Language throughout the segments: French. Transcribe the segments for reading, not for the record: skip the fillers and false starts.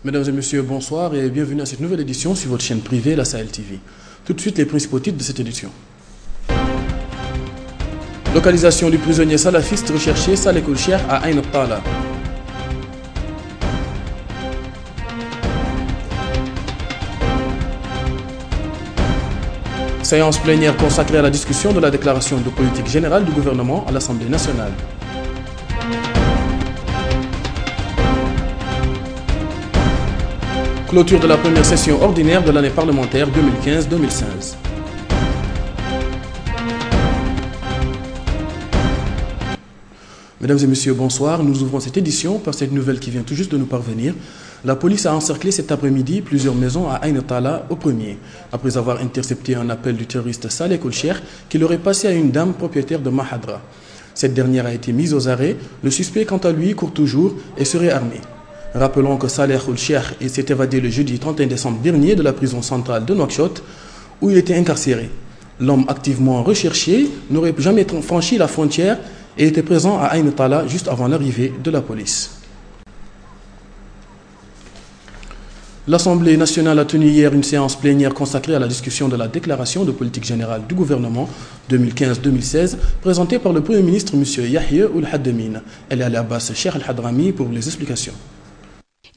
Mesdames et messieurs, bonsoir et bienvenue à cette nouvelle édition sur votre chaîne privée, la Sahel TV. Tout de suite, les principaux titres de cette édition. Localisation du prisonnier salafiste recherché Saleh Koulcher à Ain Tala. Séance plénière consacrée à la discussion de la déclaration de politique générale du gouvernement à l'Assemblée nationale. Clôture de la première session ordinaire de l'année parlementaire 2015-2016. Mesdames et messieurs, bonsoir. Nous ouvrons cette édition par cette nouvelle qui vient tout juste de nous parvenir. La police a encerclé cet après-midi plusieurs maisons à Ain Tala au premier, après avoir intercepté un appel du terroriste Saleh Koulcher qui l'aurait passé à une dame propriétaire de Mahadra. Cette dernière a été mise aux arrêts. Le suspect, quant à lui, court toujours et serait armé. Rappelons que Saleh Koulcher s'est évadé le jeudi 31 décembre dernier de la prison centrale de Nouakchott, où il était incarcéré. L'homme activement recherché n'aurait jamais franchi la frontière et était présent à Ain Tala juste avant l'arrivée de la police. L'Assemblée nationale a tenu hier une séance plénière consacrée à la discussion de la déclaration de politique générale du gouvernement 2015-2016 présentée par le Premier ministre M. Yahya Ould Hadamine. Elle est à l'Abbas Cheikh Al-Hadrami pour les explications.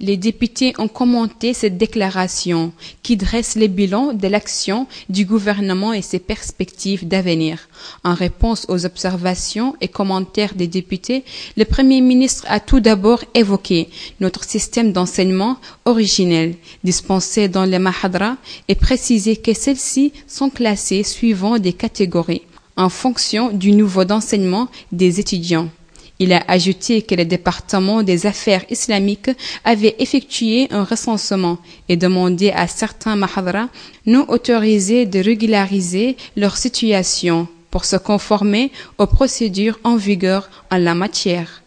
Les députés ont commenté cette déclaration qui dresse le bilan de l'action du gouvernement et ses perspectives d'avenir. En réponse aux observations et commentaires des députés, le Premier ministre a tout d'abord évoqué notre système d'enseignement originel dispensé dans les mahadras et précisé que celles-ci sont classées suivant des catégories en fonction du niveau d'enseignement des étudiants. Il a ajouté que le département des affaires islamiques avait effectué un recensement et demandé à certains mahadras non autorisés de régulariser leur situation pour se conformer aux procédures en vigueur en la matière.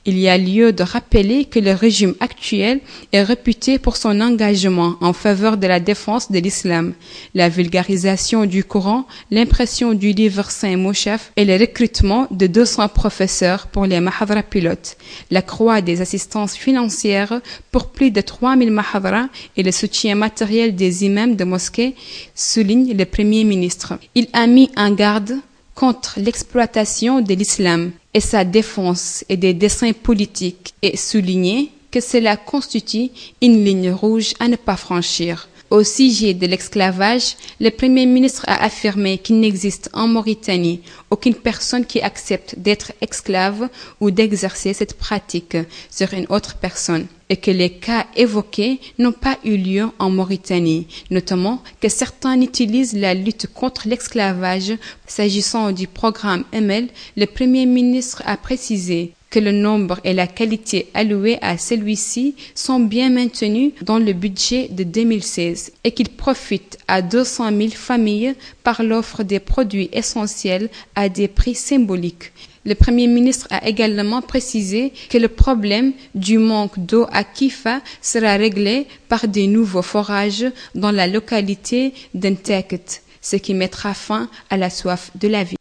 Il y a lieu de rappeler que le régime actuel est réputé pour son engagement en faveur de la défense de l'islam, la vulgarisation du Coran, l'impression du livre saint Mouchaf et le recrutement de 200 professeurs pour les mahadras pilotes, la croix des assistances financières pour plus de 3000 mahadras et le soutien matériel des imams de mosquées, souligne le Premier ministre. Il a mis en garde contre l'exploitation de l'islam et sa défense et des desseins politiques et souligné que cela constitue une ligne rouge à ne pas franchir. Au sujet de l'esclavage, le Premier ministre a affirmé qu'il n'existe en Mauritanie aucune personne qui accepte d'être esclave ou d'exercer cette pratique sur une autre personne et que les cas évoqués n'ont pas eu lieu en Mauritanie, notamment que certains utilisent la lutte contre l'esclavage. S'agissant du programme ML, le Premier ministre a précisé que le nombre et la qualité alloués à celui-ci sont bien maintenus dans le budget de 2016 et qu'il profite à 200 000 familles par l'offre des produits essentiels à des prix symboliques. Le Premier ministre a également précisé que le problème du manque d'eau à Kifa sera réglé par des nouveaux forages dans la localité d'Enteket, ce qui mettra fin à la soif de la vie.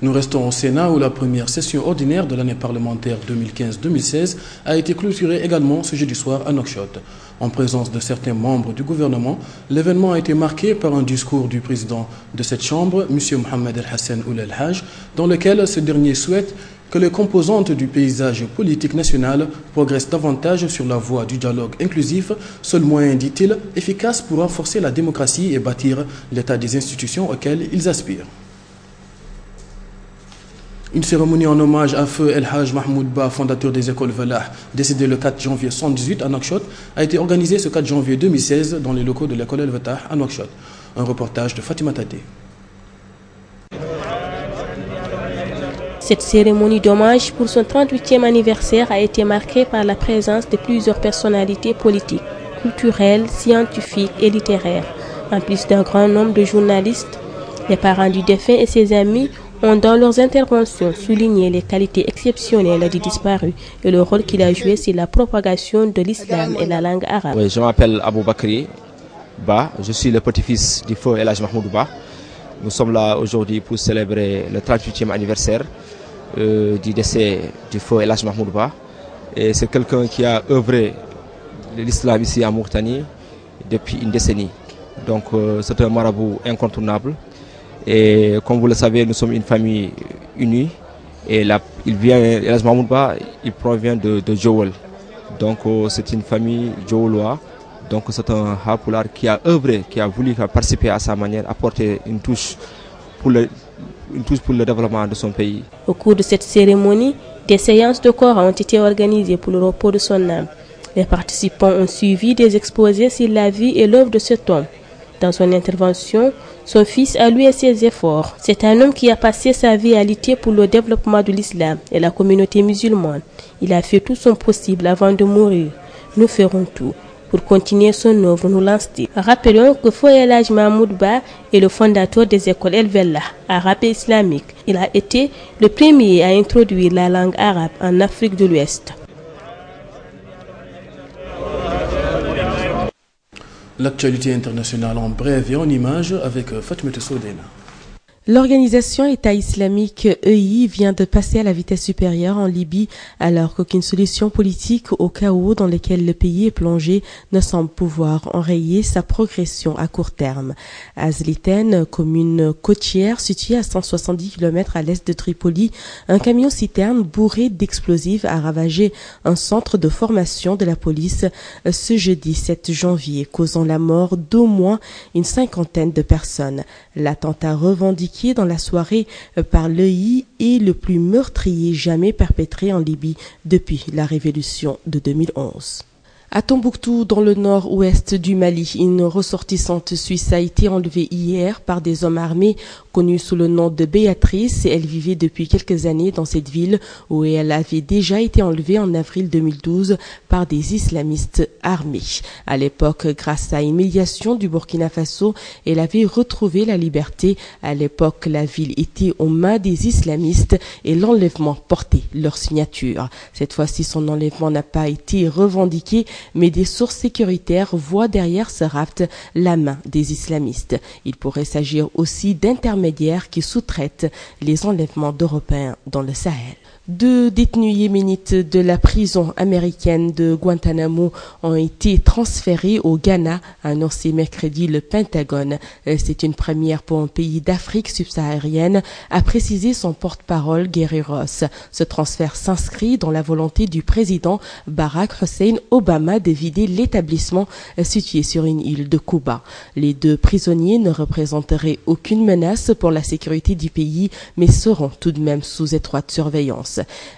Nous restons au Sénat où la première session ordinaire de l'année parlementaire 2015-2016 a été clôturée également ce jeudi soir à Nouakchott. En présence de certains membres du gouvernement, l'événement a été marqué par un discours du président de cette chambre, M. Mohamed El Hassan Ould El Haj, dans lequel ce dernier souhaite que les composantes du paysage politique national progressent davantage sur la voie du dialogue inclusif, seul moyen, dit-il, efficace pour renforcer la démocratie et bâtir l'état des institutions auxquelles ils aspirent. Une cérémonie en hommage à feu El Haj Mahmoud Ba, fondateur des écoles Valah, décédé le 4 janvier 1978 à Nouakchott, a été organisée ce 4 janvier 2016 dans les locaux de l'école El Vatah à Nouakchott. Un reportage de Fatima Tadé. Cette cérémonie d'hommage pour son 38e anniversaire a été marquée par la présence de plusieurs personnalités politiques, culturelles, scientifiques et littéraires, en plus d'un grand nombre de journalistes. Les parents du défunt et ses amis ont dans leurs interventions souligné les qualités exceptionnelles du disparu et le rôle qu'il a joué sur la propagation de l'islam et la langue arabe. Oui, je m'appelle Abou Bakri Ba, je suis le petit-fils du feu El Haj Mahmoud Ba. Nous sommes là aujourd'hui pour célébrer le 38e anniversaire du décès du feu El Haj Mahmoud Ba. Et c'est quelqu'un qui a œuvré l'islam ici en Mauritanie depuis une décennie. Donc c'est un marabout incontournable. Et comme vous le savez, nous sommes une famille unie. Et là, El Hadj Mahmoud Ba, il provient de Djowel. Donc c'est une famille djowloise. Donc c'est un Haalpulaar qui a œuvré, qui a voulu participer à sa manière, apporter une touche pour le développement de son pays. Au cours de cette cérémonie, des séances de Coran ont été organisées pour le repos de son âme. Les participants ont suivi des exposés sur la vie et l'œuvre de cet homme. Dans son intervention, son fils a loué ses efforts. C'est un homme qui a passé sa vie à lutter pour le développement de l'islam et la communauté musulmane. Il a fait tout son possible avant de mourir. Nous ferons tout pour continuer son œuvre, nous lance-t-il. Rappelons que Feu El Hadj Mahmoud Ba est le fondateur des écoles El Vella, arabe et islamique. Il a été le premier à introduire la langue arabe en Afrique de l'Ouest. L'actualité internationale en bref et en images avec Fatoumata Sodena. L'organisation État islamique EI vient de passer à la vitesse supérieure en Libye alors qu'aucune solution politique au chaos dans lequel le pays est plongé ne semble pouvoir enrayer sa progression à court terme. À Zliten, commune côtière située à 170 km à l'est de Tripoli, un camion-citerne bourré d'explosifs a ravagé un centre de formation de la police ce jeudi 7 janvier, causant la mort d'au moins une cinquantaine de personnes. L'attentat revendiqué dans la soirée par l'EI est le plus meurtrier jamais perpétré en Libye depuis la révolution de 2011. À Tombouctou, dans le nord-ouest du Mali, une ressortissante suisse a été enlevée hier par des hommes armés connus sous le nom de Béatrice. Elle vivait depuis quelques années dans cette ville où elle avait déjà été enlevée en avril 2012 par des islamistes armés. À l'époque, grâce à une médiation du Burkina Faso, elle avait retrouvé la liberté. À l'époque, la ville était aux mains des islamistes et l'enlèvement portait leur signature. Cette fois-ci, son enlèvement n'a pas été revendiqué, mais des sources sécuritaires voient derrière ce rapt la main des islamistes. Il pourrait s'agir aussi d'intermédiaires qui sous-traitent les enlèvements d'Européens dans le Sahel. 2 détenus yéménites de la prison américaine de Guantanamo ont été transférés au Ghana, a annoncé mercredi le Pentagone. C'est une première pour un pays d'Afrique subsaharienne, a précisé son porte-parole Gary Ross. Ce transfert s'inscrit dans la volonté du président Barack Hussein Obama de vider l'établissement situé sur une île de Cuba. Les 2 prisonniers ne représenteraient aucune menace pour la sécurité du pays, mais seront tout de même sous étroite surveillance.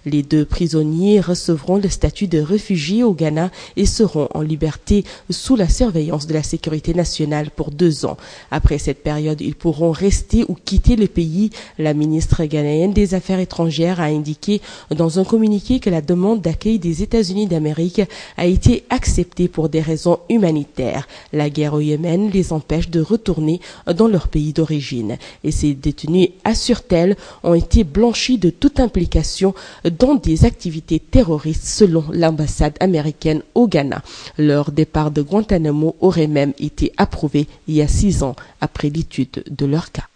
Les 2 prisonniers recevront le statut de réfugiés au Ghana et seront en liberté sous la surveillance de la sécurité nationale pour 2 ans. Après cette période, ils pourront rester ou quitter le pays. La ministre ghanéenne des Affaires étrangères a indiqué dans un communiqué que la demande d'accueil des États-Unis d'Amérique a été acceptée pour des raisons humanitaires. La guerre au Yémen les empêche de retourner dans leur pays d'origine. Et ces détenus, assure-t-elle, ont été blanchis de toute implication dans des activités terroristes selon l'ambassade américaine au Ghana. Leur départ de Guantanamo aurait même été approuvé il y a 6 ans après l'étude de leur cas.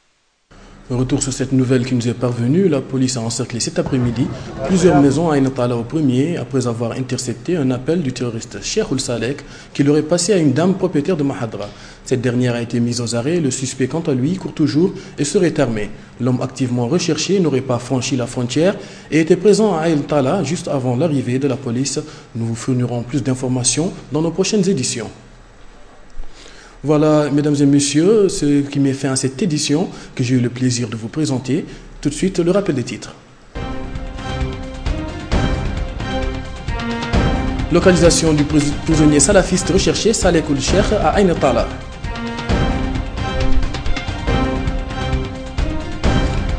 Retour sur cette nouvelle qui nous est parvenue, la police a encerclé cet après-midi plusieurs maisons à Ain Tala au premier après avoir intercepté un appel du terroriste Cheikh Salek qui l'aurait passé à une dame propriétaire de Mahadra. Cette dernière a été mise aux arrêts, le suspect quant à lui court toujours et serait armé. L'homme activement recherché n'aurait pas franchi la frontière et était présent à Ain Tala juste avant l'arrivée de la police. Nous vous fournirons plus d'informations dans nos prochaines éditions. Voilà, mesdames et messieurs, ce qui met fin à cette édition que j'ai eu le plaisir de vous présenter. Tout de suite, le rappel des titres. Localisation du prisonnier salafiste recherché Salek Ould-Cheikh à Ain Tala.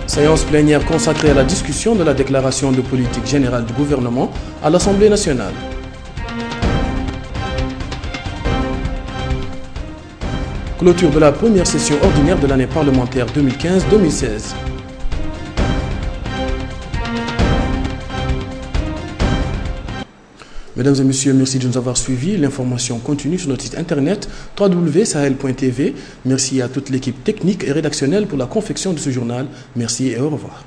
Séance plénière consacrée à la discussion de la déclaration de politique générale du gouvernement à l'Assemblée nationale. Clôture de la première session ordinaire de l'année parlementaire 2015-2016. Mesdames et messieurs, merci de nous avoir suivis. L'information continue sur notre site internet www.sahel.tv. Merci à toute l'équipe technique et rédactionnelle pour la confection de ce journal. Merci et au revoir.